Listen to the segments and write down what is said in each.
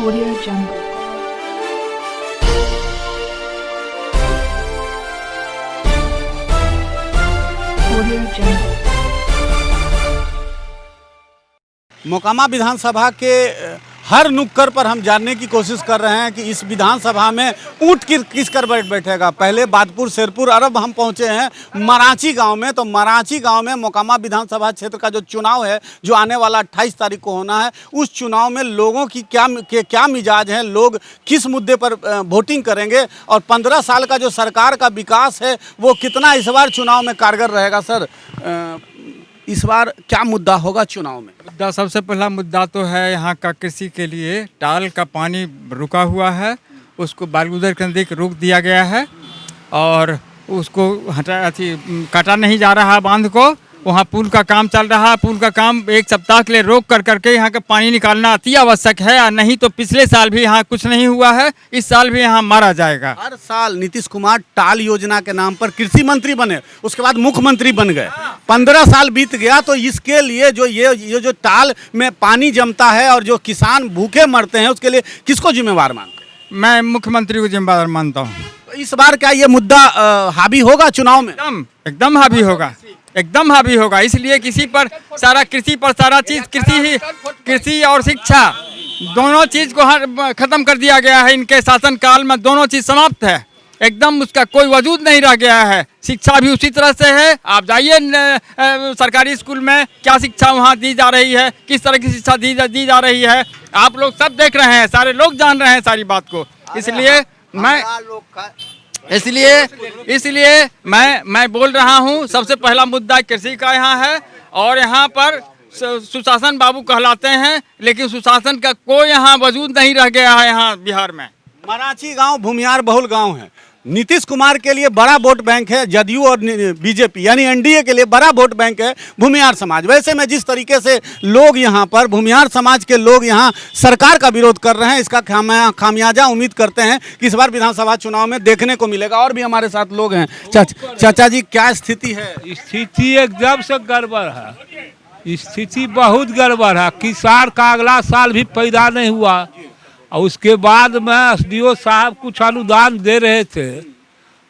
Audio Jungle. Audio Jungle. Mokama विधानसभा के हर नुक्कड़ पर हम जानने की कोशिश कर रहे हैं कि इस विधानसभा में ऊंट किस कर बैठेगा। पहले बादपुर शेरपुर और अब हम पहुंचे हैं मराची गांव में। तो मराची गांव में मोकामा विधानसभा क्षेत्र का जो चुनाव है, जो आने वाला 28 तारीख को होना है, उस चुनाव में लोगों की क्या मिजाज है, लोग किस मुद्दे पर वोटिंग करेंगे और 15 साल का जो सरकार का विकास है वो कितना इस बार चुनाव में कारगर रहेगा। सर, इस बार क्या मुद्दा होगा चुनाव में? मुद्दा, सबसे पहला मुद्दा तो है यहाँ का कृषि के लिए टाल का पानी रुका हुआ है, उसको बालगुदर के नज़दीक रोक दिया गया है और उसको काटा नहीं जा रहा बांध को। वहाँ पुल का काम चल रहा है, पुल का काम 1 सप्ताह के लिए रोक करके यहाँ का पानी निकालना अति आवश्यक है, और नहीं तो पिछले साल भी यहाँ कुछ नहीं हुआ है, इस साल भी यहाँ मारा जाएगा। हर साल नीतीश कुमार टाल योजना के नाम पर कृषि मंत्री बने, उसके बाद मुख्यमंत्री बन गए। 15 साल बीत गया, तो इसके लिए जो ये जो टाल में पानी जमता है और जो किसान भूखे मरते हैं, उसके लिए किसको जिम्मेवार मानते हैं? मैं मुख्यमंत्री को जिम्मेदार मानता हूँ। इस बार क्या ये मुद्दा हावी होगा चुनाव में? एकदम हावी होगा, एकदम हावी होगा। इसलिए कृषि पर सारा चीज, कृषि और शिक्षा दोनों चीज को खत्म कर दिया गया है। इनके शासन काल में दोनों चीज समाप्त है, एकदम उसका कोई वजूद नहीं रह गया है। शिक्षा भी उसी तरह से है। आप जाइए सरकारी स्कूल में, क्या शिक्षा वहाँ दी जा रही है, किस तरह की शिक्षा दी जा रही है, आप लोग सब देख रहे हैं, सारे लोग जान रहे हैं सारी बात को। इसलिए मैं बोल रहा हूँ, सबसे पहला मुद्दा कृषि का यहाँ है। और यहाँ पर सुशासन बाबू कहलाते हैं, लेकिन सुशासन का कोई यहाँ वजूद नहीं रह गया है यहाँ बिहार में। मराची गांव भूमिहार बहुल गांव है। नीतीश कुमार के लिए बड़ा वोट बैंक है, जदयू और बीजेपी यानी एनडीए के लिए बड़ा वोट बैंक है भूमिहार समाज। वैसे में जिस तरीके से लोग यहाँ पर, भूमिहार समाज के लोग यहाँ सरकार का विरोध कर रहे हैं, इसका खामियाजा उम्मीद करते हैं कि इस बार विधानसभा चुनाव में देखने को मिलेगा। और भी हमारे साथ लोग हैं। चाचा जी, क्या स्थिति है? स्थिति एकदम से गड़बड़ है, स्थिति बहुत गड़बड़ है। किसान का अगला साल भी पैदा नहीं हुआ, और उसके बाद में एसडीओ साहब कुछ अनुदान दे रहे थे।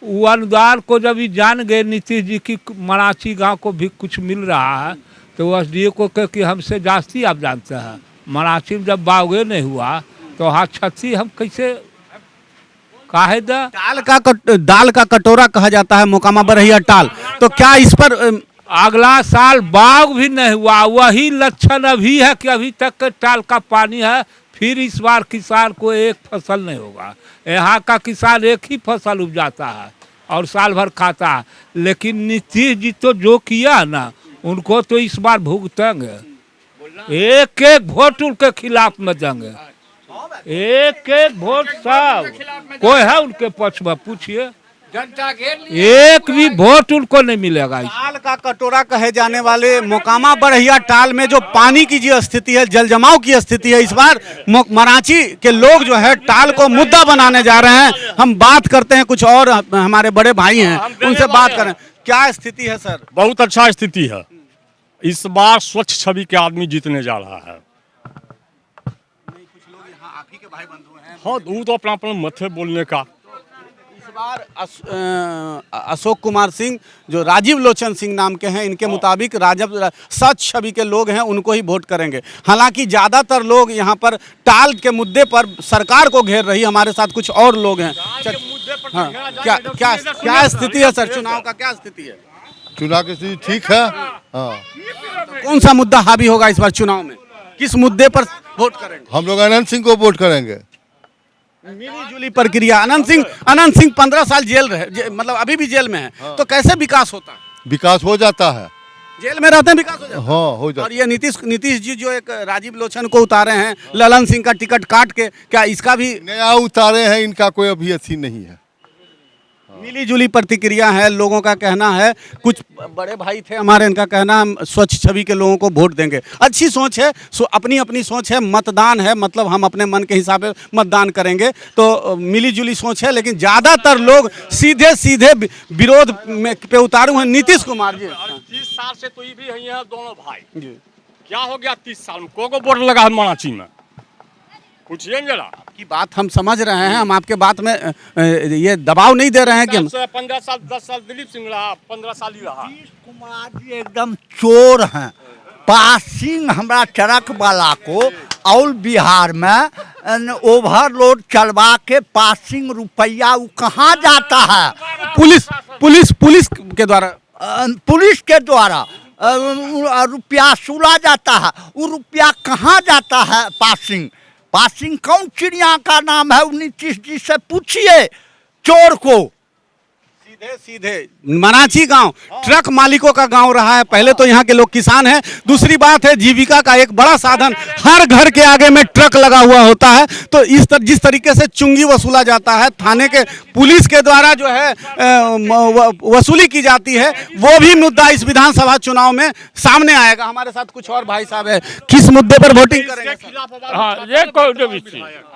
वो अनुदान को जब ये जान गए नीतीश जी की मराठी गांव को भी कुछ मिल रहा है, तो वो एसडीओ को कह कि हमसे जास्ती आप जानते हैं, मराठी में जब बागे नहीं हुआ तो हाँ छत्ती हम कैसे काहे दा? दाल का कटोरा कहा जाता है मोकामा बरहिया टाल। तो क्या इस पर अगला साल बाग भी नहीं हुआ? वही लक्षण अभी है कि अभी तक टाल का पानी है। फिर इस बार किसान को एक फसल नहीं होगा। यहाँ का किसान एक ही फसल उपजाता है और साल भर खाता है। लेकिन नीतीश जी तो जो किया ना, उनको तो इस बार भुगतेंगे। एक एक वोट उनके खिलाफ में देंगे, एक एक वोट सब। कोई है उनके पक्ष में? पूछिए, एक भी वोट उनको नहीं मिलेगा। टाल का कटोरा कहे जाने वाले मोकामा बरहिया टाल में जो पानी की जो स्थिति है, जल जमाव की स्थिति है, इस बार मराठी के लोग जो है टाल को मुद्दा बनाने जा रहे हैं। हम बात करते हैं, कुछ और हमारे बड़े भाई हैं, उनसे बात करें। क्या स्थिति है सर? बहुत अच्छा स्थिति है। इस बार स्वच्छ छवि के आदमी जीतने जा रहा है। कुछ लोग यहाँ आप ही के भाई बंधु हैं। हाँ, वो तो अपना अपना मत है बोलने का। बार अशोक कुमार सिंह जो राजीव लोचन सिंह नाम के हैं, इनके मुताबिक राजब सच छवि के लोग हैं, उनको ही वोट करेंगे। हालांकि ज़्यादातर लोग यहाँ पर टाल के मुद्दे पर सरकार को घेर रही। हमारे साथ कुछ और लोग हैं। हाँ, क्या स्थिति है सर? चुनाव का क्या स्थिति है? चुनाव की स्थिति ठीक है। हाँ, तो कौन सा मुद्दा हावी होगा इस बार चुनाव में? किस मुद्दे पर वोट करेंगे? हम लोग अनंत सिंह को वोट करेंगे। मिली जुली प्रक्रिया। अनंत सिंह 15 साल जेल रहे, मतलब अभी भी जेल में है। हाँ। तो कैसे विकास होता है? विकास हो जाता है, जेल में रहते हैं विकास हो जाता है। हाँ, हो जाता। और ये नीतीश जी जो एक राजीव लोचन को उतारे हैं, ललन सिंह का टिकट काट के, क्या इसका भी नया उतारे हैं? इनका कोई अभी अच्छी नहीं है। मिली जुली प्रतिक्रिया है, लोगों का कहना है। कुछ बड़े भाई थे हमारे, इनका कहना हम स्वच्छ छवि के लोगों को वोट देंगे। अच्छी सोच है, अपनी अपनी सोच है, मतदान है, मतलब हम अपने मन के हिसाब से मतदान करेंगे। तो मिली जुली सोच है, लेकिन ज़्यादातर लोग सीधे विरोध में पे उतारू हैं नीतीश कुमार जी। 30 साल से तो ये भी है दोनों भाई जी। क्या हो गया 30 साल में? को वोट लगा है मराठी में? पूछिए जरा। की बात हम समझ रहे हैं, हम आपके बात में ये दबाव नहीं दे रहे हैं कि हम 15 साल 10 साल दिलीप सिंह रहा, 15 साल ही रहा। कुमार जी एकदम चोर हैं। पासिंग हमारा ट्रक वाला को और बिहार में ओवरलोड चलवा के पासिंग रुपया वो कहाँ जाता है? पुलिस के द्वारा पुलिस के द्वारा रुपया सुला जाता है। वो रुपया कहाँ जाता है? पासिंग कौन चिड़िया का नाम है? 19 जी से पूछिए चोर को। सीधे मराची गांव ट्रक मालिकों का गांव रहा है। पहले तो यहाँ के लोग किसान हैं, दूसरी बात है जीविका का एक बड़ा साधन हर घर के आगे में ट्रक लगा हुआ होता है। तो जिस तरीके से चुंगी वसूला जाता है, थाने के पुलिस के द्वारा जो है वसूली की जाती है, वो भी मुद्दा इस विधानसभा चुनाव में सामने आएगा। हमारे साथ कुछ और भाई साहब है, किस मुद्दे पर वोटिंग करेंगे? हाँ ये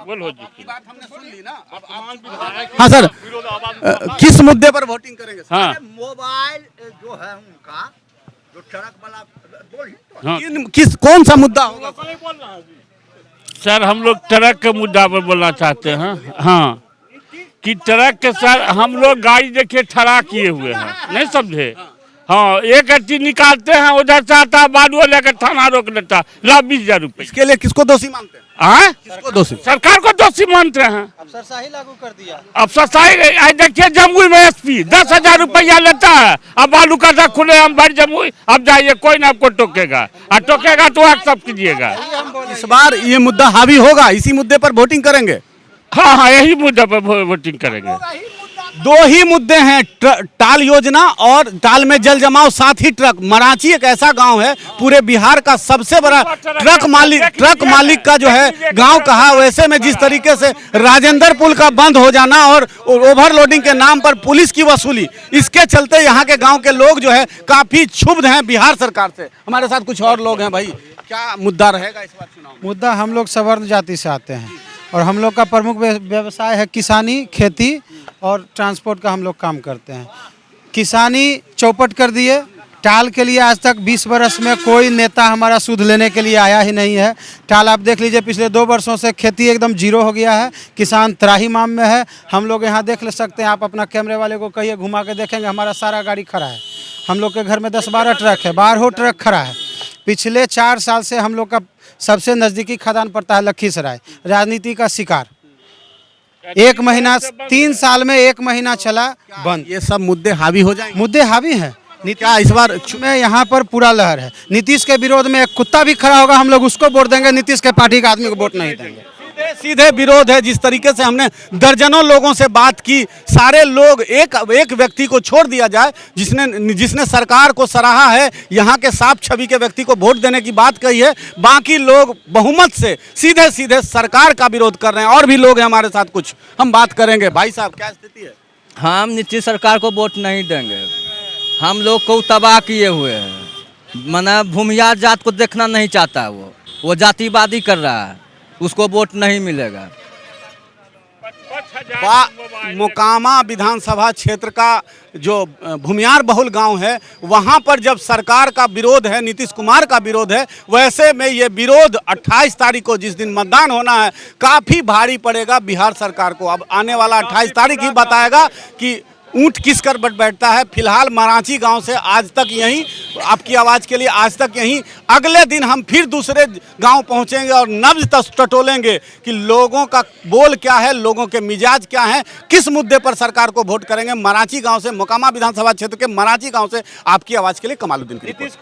बोलो जी। हाँ सर, किस मुद्दे पर वोटिंग करेंगे? हाँ मोबाइल जो है उनका, जो ट्रक वाला हाँ। कौन सा मुद्दा होगा? सर हम लोग ट्रक के मुद्दा पर बोलना चाहते हैं। हाँ कि ट्रक के सर हम लोग गाड़ी देखिए ठड़ा किए हुए हैं, नहीं समझे? हाँ एक अट्टी निकालते हैं, उधर से आता है बालू लेकर थाना रोक लेता, ला 20,000 रुपये। इसके लिए किसको दोषी मानते हैं? किसको दोषी? सरकार को दोषी मानते हैं। अफसरशाही लागू कर दिया। अफसरशाही देखिए जमुई में एसपी 10,000 रुपया लेता है, अब बालू का था खुले हम भर जमुई, अब जाइए कोई ना आपको टोकेगा, और टोकेगा तो आप सब कीजिएगा। इस बार ये मुद्दा हावी होगा, इसी मुद्दे पर वोटिंग करेंगे? हाँ यही मुद्दा पर वोटिंग करेंगे। दो ही मुद्दे हैं, टाल योजना और टाल में जल जमाव, साथ ही ट्रक। मराची एक ऐसा गांव है, पूरे बिहार का सबसे बड़ा ट्रक मालिक का जो है गांव कहा। वैसे में जिस तरीके से राजेंद्र पुल का बंद हो जाना और ओवरलोडिंग के नाम पर पुलिस की वसूली, इसके चलते यहाँ के गाँव के लोग जो है काफी क्षुब्ध हैं बिहार सरकार से। हमारे साथ कुछ और लोग हैं। भाई क्या मुद्दा रहेगा इस बार चुनाव? मुद्दा, हम लोग सवर्ण जाति से आते हैं और हम लोग का प्रमुख व्यवसाय है किसानी, खेती और ट्रांसपोर्ट का हम लोग काम करते हैं। किसानी चौपट कर दिए। टाल के लिए आज तक 20 वर्ष में कोई नेता हमारा सूद लेने के लिए आया ही नहीं है। टाल आप देख लीजिए, पिछले 2 वर्षों से खेती एकदम जीरो हो गया है, किसान त्राहिमाम में है। हम लोग यहाँ देख ले सकते हैं, आप अपना कैमरे वाले को कहिए, घुमा के देखेंगे, हमारा सारा गाड़ी खड़ा है। हम लोग के घर में 10-12 ट्रक है, 12 ट्रक खड़ा है। पिछले 4 साल से हम लोग का सबसे नज़दीकी खदान पड़ता है लखीसराय। राजनीति का शिकार, 1 महीना 3 साल में 1 महीना चला बंद। ये सब मुद्दे हावी हो जाएंगे? मुद्दे हावी हैं। क्या इस बार में यहाँ पर पूरा लहर है। नीतीश के विरोध में एक कुत्ता भी खड़ा होगा, हम लोग उसको वोट देंगे, नीतीश के पार्टी के आदमी को वोट नहीं देंगे। सीधे विरोध है। जिस तरीके से हमने दर्जनों लोगों से बात की, सारे लोग एक व्यक्ति को छोड़ दिया जाए जिसने सरकार को सराहा है, यहाँ के साफ छवि के व्यक्ति को वोट देने की बात कही है, बाकी लोग बहुमत से सीधे सरकार का विरोध कर रहे हैं। और भी लोग हैं हमारे साथ, कुछ हम बात करेंगे। भाई साहब क्या स्थिति है? हम नीतीश सरकार को वोट नहीं देंगे। हम लोग को तबाह किए हुए हैं। माना भूमियार जात को देखना नहीं चाहता है, वो जातिवादी कर रहा है, उसको वोट नहीं मिलेगा। मोकामा विधानसभा क्षेत्र का जो भूमियार बहुल गांव है, वहां पर जब सरकार का विरोध है, नीतीश कुमार का विरोध है, वैसे में ये विरोध 28 तारीख को जिस दिन मतदान होना है काफ़ी भारी पड़ेगा बिहार सरकार को। अब आने वाला 28 तारीख ही बताएगा कि ऊंट किस कर बैठता है। फिलहाल मराची गांव से आज तक यहीं, आपकी आवाज़ के लिए आज तक यहीं। अगले दिन हम फिर दूसरे गांव पहुंचेंगे और नब्ज टटोलेंगे कि लोगों का बोल क्या है, लोगों के मिजाज क्या हैं, किस मुद्दे पर सरकार को वोट करेंगे। मराची गांव से, मोकामा विधानसभा क्षेत्र के मराची गांव से आपकी आवाज़ के लिए कमालुद्दीन की रिपोर्ट।